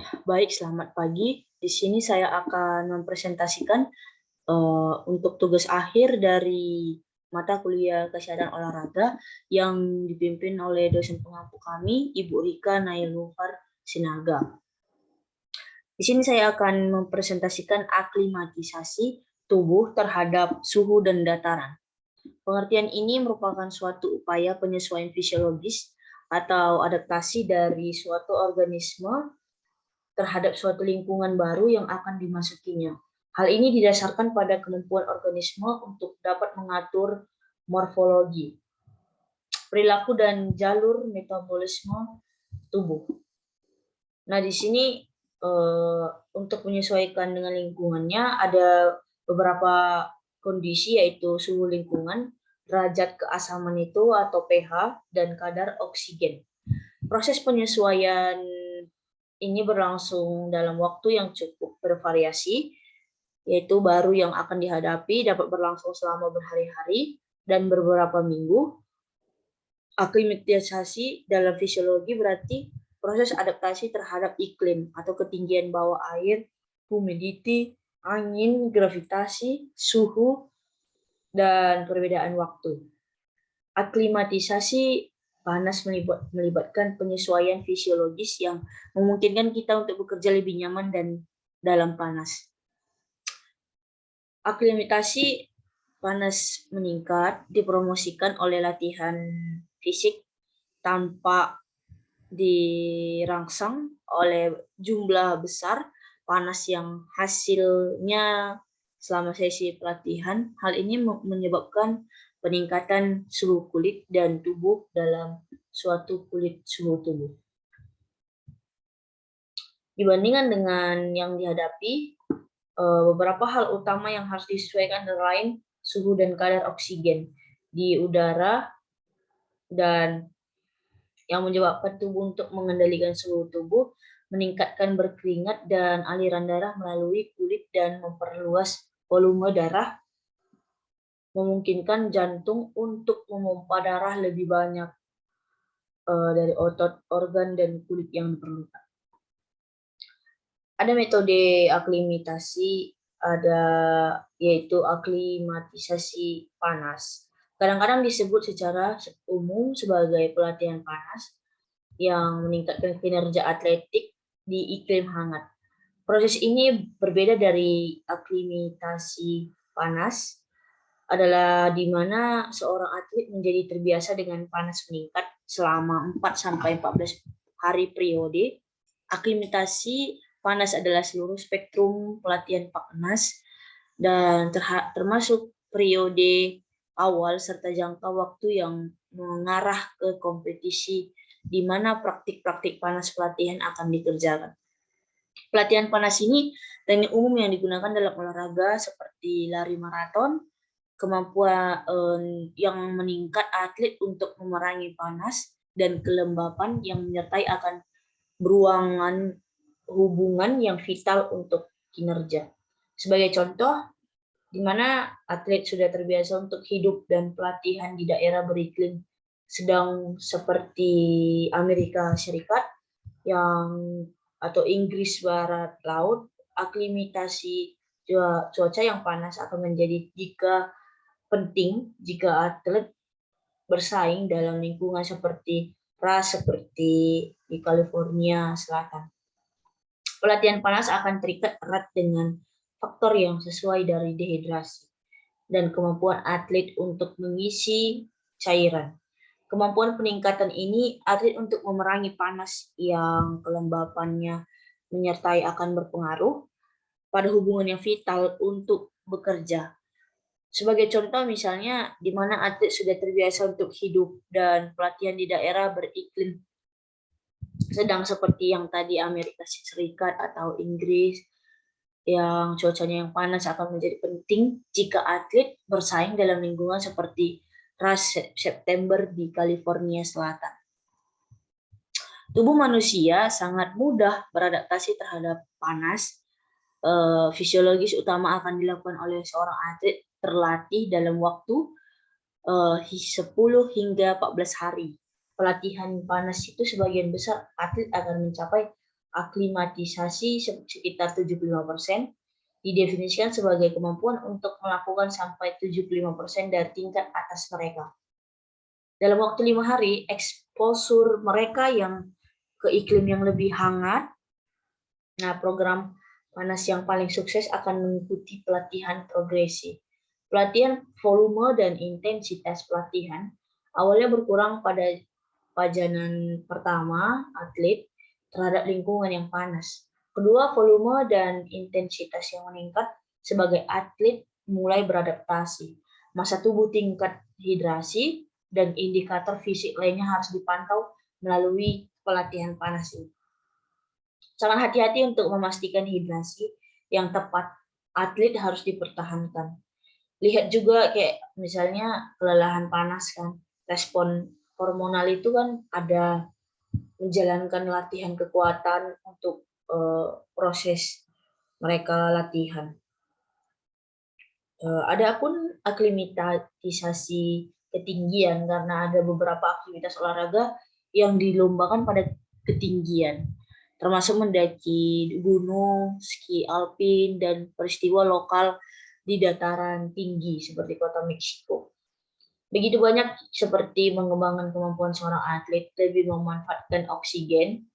Baik, selamat pagi. Di sini saya akan mempresentasikan untuk tugas akhir dari mata kuliah kesehatan olahraga yang dipimpin oleh dosen pengampu kami, Ibu Rika Nailufar Sinaga. Di sini saya akan mempresentasikan aklimatisasi tubuh terhadap suhu dan dataran. Pengertian ini merupakan suatu upaya penyesuaian fisiologis atau adaptasi dari suatu organisme terhadap suatu lingkungan baru yang akan dimasukinya. Hal ini didasarkan pada kemampuan organisme untuk dapat mengatur morfologi, perilaku, dan jalur metabolisme tubuh. Nah, di sini untuk menyesuaikan dengan lingkungannya ada beberapa kondisi, yaitu suhu lingkungan, derajat keasaman itu atau pH, dan kadar oksigen. Proses penyesuaian ini berlangsung dalam waktu yang cukup bervariasi, yaitu baru yang akan dihadapi dapat berlangsung selama berhari-hari dan beberapa minggu. Aklimatisasi dalam fisiologi berarti proses adaptasi terhadap iklim atau ketinggian bawah air, humidity, angin, gravitasi, suhu, dan perbedaan waktu. Aklimatisasi panas melibatkan penyesuaian fisiologis yang memungkinkan kita untuk bekerja lebih nyaman dan dalam panas. Aklimatasi panas meningkat dipromosikan oleh latihan fisik tanpa dirangsang oleh jumlah besar panas yang hasilnya selama sesi pelatihan. Hal ini menyebabkan peningkatan suhu kulit dan tubuh dalam suatu kulit suhu tubuh. Dibandingkan dengan yang dihadapi, beberapa hal utama yang harus disesuaikan antara lain suhu dan kadar oksigen di udara, dan yang menyebabkan tubuh untuk mengendalikan suhu tubuh, meningkatkan berkeringat dan aliran darah melalui kulit dan memperluas volume darah, memungkinkan jantung untuk memompa darah lebih banyak dari otot, organ, dan kulit yang diperlukan. Ada metode aklimatasi, yaitu aklimatisasi panas. Kadang-kadang disebut secara umum sebagai pelatihan panas yang meningkatkan kinerja atletik di iklim hangat. Proses ini berbeda dari aklimatasi panas, adalah di mana seorang atlet menjadi terbiasa dengan panas meningkat selama 4-14 hari periode. Aklimatasi panas adalah seluruh spektrum pelatihan panas dan termasuk periode awal serta jangka waktu yang mengarah ke kompetisi di mana praktik-praktik panas pelatihan akan dikerjakan. Pelatihan panas ini teknik umum yang digunakan dalam olahraga seperti lari maraton, kemampuan yang meningkat atlet untuk memerangi panas, dan kelembapan yang menyertai akan beruangan hubungan yang vital untuk kinerja. Sebagai contoh, di mana atlet sudah terbiasa untuk hidup dan pelatihan di daerah beriklim sedang seperti Amerika Serikat atau Inggris Barat Laut, aklimatasi cuaca yang panas akan menjadi penting jika atlet bersaing dalam lingkungan seperti di California Selatan. Pelatihan panas akan terikat erat dengan faktor yang sesuai dari dehidrasi dan kemampuan atlet untuk mengisi cairan. Kemampuan peningkatan ini atlet untuk memerangi panas yang kelembapannya menyertai akan berpengaruh pada hubungan yang vital untuk bekerja. Sebagai contoh misalnya, di mana atlet sudah terbiasa untuk hidup dan pelatihan di daerah beriklim sedang seperti yang tadi Amerika Serikat atau Inggris, yang cuacanya yang panas akan menjadi penting jika atlet bersaing dalam lingkungan seperti September di California Selatan. Tubuh manusia sangat mudah beradaptasi terhadap panas. Fisiologis utama akan dilakukan oleh seorang atlet terlatih dalam waktu 10 hingga 14 hari. Pelatihan panas itu sebagian besar atlet akan mencapai aklimatisasi sekitar 75%, didefinisikan sebagai kemampuan untuk melakukan sampai 75% dari tingkat atas mereka. Dalam waktu 5 hari, eksposur mereka yang ke iklim yang lebih hangat. Nah, program panas yang paling sukses akan mengikuti pelatihan progresif. Pelatihan volume dan intensitas pelatihan awalnya berkurang pada pajanan pertama atlet terhadap lingkungan yang panas. Kedua, volume dan intensitas yang meningkat sebagai atlet mulai beradaptasi. Masa tubuh, tingkat hidrasi, dan indikator fisik lainnya harus dipantau melalui pelatihan panas ini. Sangat hati-hati untuk memastikan hidrasi yang tepat. Atlet harus dipertahankan. Lihat juga kayak misalnya kelelahan panas kan, respon hormonal itu kan ada menjalankan latihan kekuatan untuk proses mereka latihan. Adapun aklimatisasi ketinggian, karena ada beberapa aktivitas olahraga yang dilombakan pada ketinggian, termasuk mendaki gunung, ski alpin, dan peristiwa lokal di dataran tinggi seperti kota Meksiko. Begitu banyak seperti mengembangkan kemampuan seorang atlet, lebih memanfaatkan oksigen,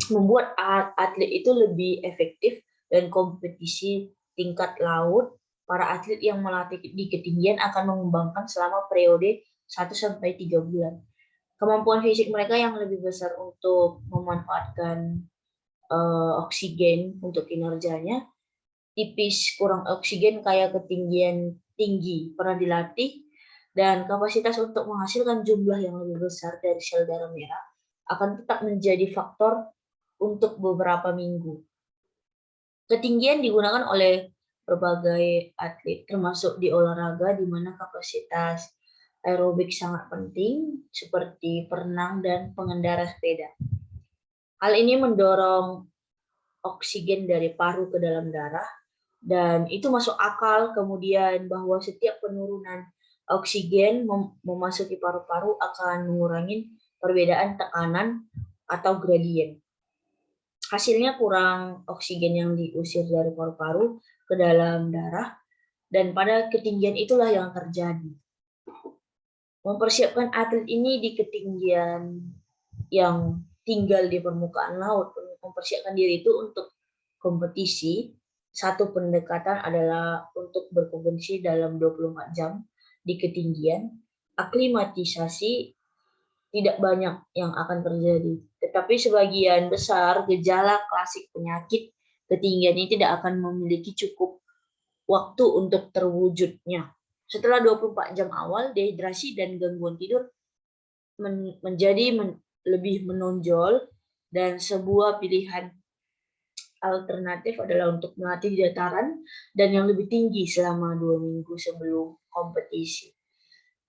membuat atlet itu lebih efektif dan kompetisi tingkat laut. Para atlet yang melatih di ketinggian akan mengembangkan selama periode 1-3 bulan. Kemampuan fisik mereka yang lebih besar untuk memanfaatkan oksigen untuk kinerjanya, tipis kurang oksigen kayak ketinggian tinggi pernah dilatih, dan kapasitas untuk menghasilkan jumlah yang lebih besar dari sel darah merah akan tetap menjadi faktor untuk beberapa minggu. Ketinggian digunakan oleh berbagai atlet, termasuk di olahraga di mana kapasitas aerobik sangat penting, seperti berenang dan pengendara sepeda. Hal ini mendorong oksigen dari paru ke dalam darah, dan itu masuk akal kemudian bahwa setiap penurunan oksigen memasuki paru-paru akan mengurangi perbedaan tekanan atau gradien. Hasilnya kurang oksigen yang diusir dari paru-paru ke dalam darah, dan pada ketinggian itulah yang terjadi. Mempersiapkan atlet ini di ketinggian yang tinggal di permukaan laut, mempersiapkan diri itu untuk kompetisi. Satu pendekatan adalah untuk berkompetisi dalam 24 jam di ketinggian. Aklimatisasi tidak banyak yang akan terjadi, tetapi sebagian besar gejala klasik penyakit ketinggian ini tidak akan memiliki cukup waktu untuk terwujudnya. Setelah 24 jam awal, dehidrasi dan gangguan tidur menjadi lebih menonjol, dan sebuah pilihan alternatif adalah untuk melatih di dataran dan yang lebih tinggi selama 2 minggu sebelum kompetisi.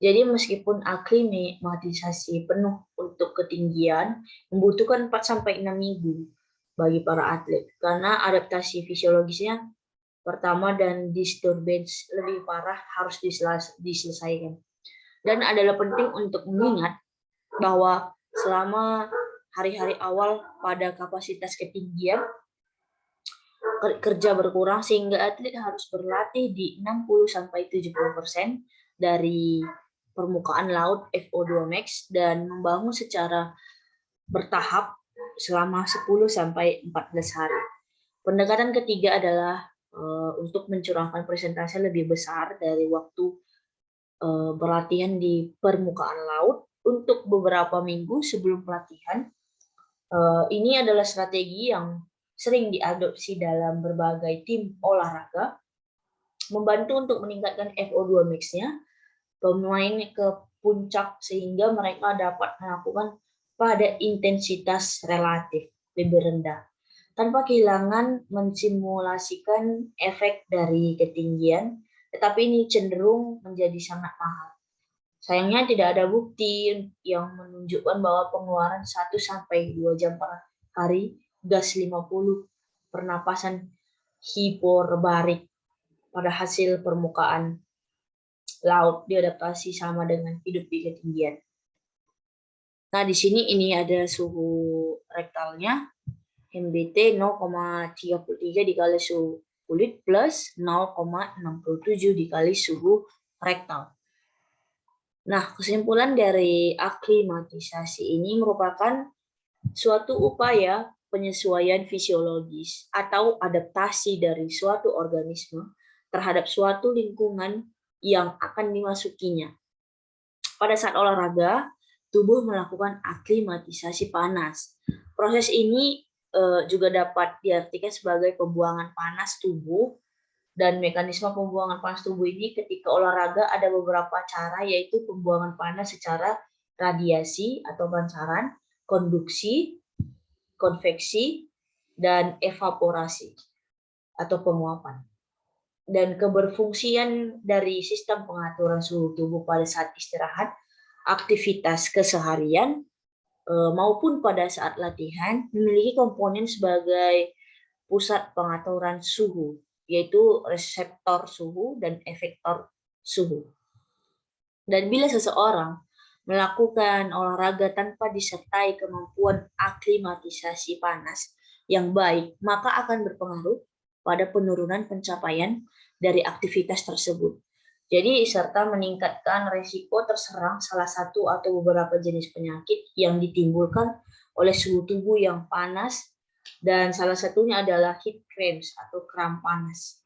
Jadi meskipun aklimatisasi penuh untuk ketinggian membutuhkan 4-6 minggu bagi para atlet, karena adaptasi fisiologisnya pertama dan disturbance lebih parah harus diselesaikan. Dan adalah penting untuk mengingat bahwa selama hari-hari awal pada kapasitas ketinggian, kerja berkurang sehingga atlet harus berlatih di 60-70% dari permukaan laut FO2 max dan membangun secara bertahap selama 10-14 hari. Pendekatan ketiga adalah untuk mencurahkan persentase lebih besar dari waktu berlatihan di permukaan laut untuk beberapa minggu sebelum pelatihan. Ini adalah strategi yang sering diadopsi dalam berbagai tim olahraga, membantu untuk meningkatkan FO2 max-nya pemain ke puncak sehingga mereka dapat melakukan pada intensitas relatif lebih rendah tanpa kehilangan mensimulasikan efek dari ketinggian, tetapi ini cenderung menjadi sangat mahal. Sayangnya tidak ada bukti yang menunjukkan bahwa pengeluaran 1-2 jam per hari gas 50 pernapasan hiperbarik pada hasil permukaan laut diadaptasi sama dengan hidup di ketinggian. Nah, di sini ini ada suhu rektalnya. MBT 0,33 dikali suhu kulit plus 0,67 dikali suhu rektal. Nah, kesimpulan dari aklimatisasi ini merupakan suatu upaya penyesuaian fisiologis atau adaptasi dari suatu organisme terhadap suatu lingkungan yang akan dimasukinya. Pada saat olahraga, tubuh melakukan aklimatisasi panas. Proses ini juga dapat diartikan sebagai pembuangan panas tubuh, dan mekanisme pembuangan panas tubuh ini ketika olahraga ada beberapa cara, yaitu pembuangan panas secara radiasi atau pancaran, konduksi, konveksi, dan evaporasi atau penguapan. Dan keberfungsian dari sistem pengaturan suhu tubuh pada saat istirahat, aktivitas keseharian, maupun pada saat latihan memiliki komponen sebagai pusat pengaturan suhu, yaitu reseptor suhu dan efektor suhu. Dan bila seseorang melakukan olahraga tanpa disertai kemampuan aklimatisasi panas yang baik, maka akan berpengaruh pada penurunan pencapaian dari aktivitas tersebut. Jadi serta meningkatkan resiko terserang salah satu atau beberapa jenis penyakit yang ditimbulkan oleh suhu tubuh yang panas, dan salah satunya adalah heat cramps atau kram panas.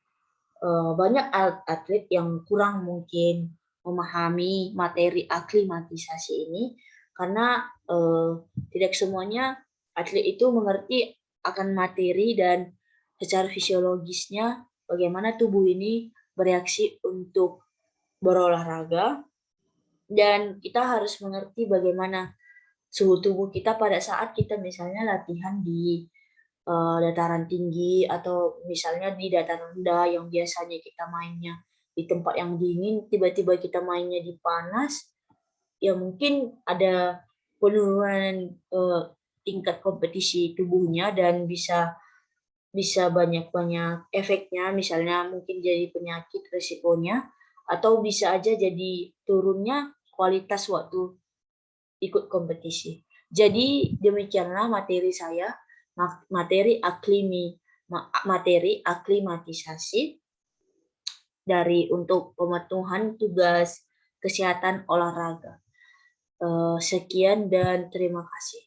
Banyak atlet yang kurang mungkin memahami materi aklimatisasi ini karena tidak semuanya atlet itu mengerti akan materi dan secara fisiologisnya bagaimana tubuh ini bereaksi untuk berolahraga, dan kita harus mengerti bagaimana suhu tubuh kita pada saat kita misalnya latihan di dataran tinggi atau misalnya di dataran rendah yang biasanya kita mainnya di tempat yang dingin, tiba-tiba kita mainnya di panas, ya mungkin ada penurunan tingkat kompetisi tubuhnya dan bisa banyak-banyak efeknya, misalnya mungkin jadi penyakit resikonya, atau bisa aja jadi turunnya kualitas waktu ikut kompetisi. Jadi demikianlah materi saya, materi aklimatisasi dari untuk pemenuhan tugas kesehatan olahraga. Sekian dan terima kasih.